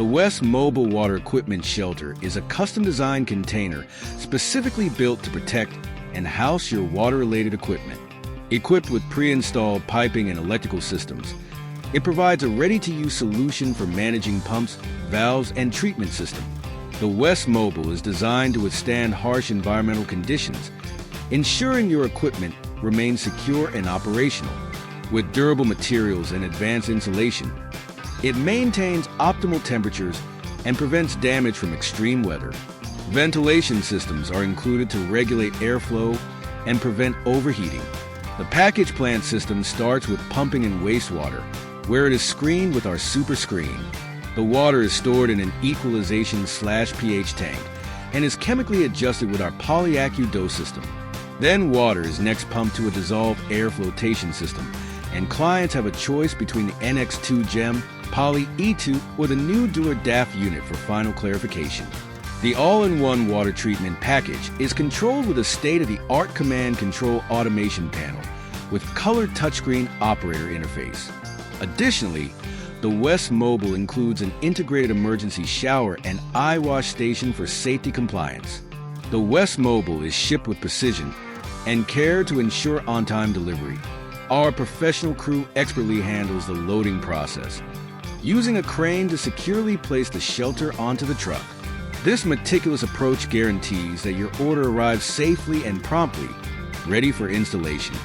The WES Mobile Water Equipment Shelter is a custom-designed container specifically built to protect and house your water-related equipment. Equipped with pre-installed piping and electrical systems, it provides a ready-to-use solution for managing pumps, valves, and treatment system. The WES Mobile is designed to withstand harsh environmental conditions, ensuring your equipment remains secure and operational. With durable materials and advanced insulation, it maintains optimal temperatures and prevents damage from extreme weather. Ventilation systems are included to regulate airflow and prevent overheating. The package plant system starts with pumping and wastewater, where it is screened with our super screen. The water is stored in an equalization/pH tank and is chemically adjusted with our PolyAccu system. Then water is next pumped to a dissolved air flotation system, and clients have a choice between the NX2 GEM, Poly E2, or the new Dual DAF unit for final clarification. The all-in-one water treatment package is controlled with a state-of-the-art command control automation panel with color touchscreen operator interface. Additionally, the WES Mobile includes an integrated emergency shower and eye wash station for safety compliance. The WES Mobile is shipped with precision and care to ensure on-time delivery. Our professional crew expertly handles the loading process, using a crane to securely place the shelter onto the truck. This meticulous approach guarantees that your order arrives safely and promptly, ready for installation.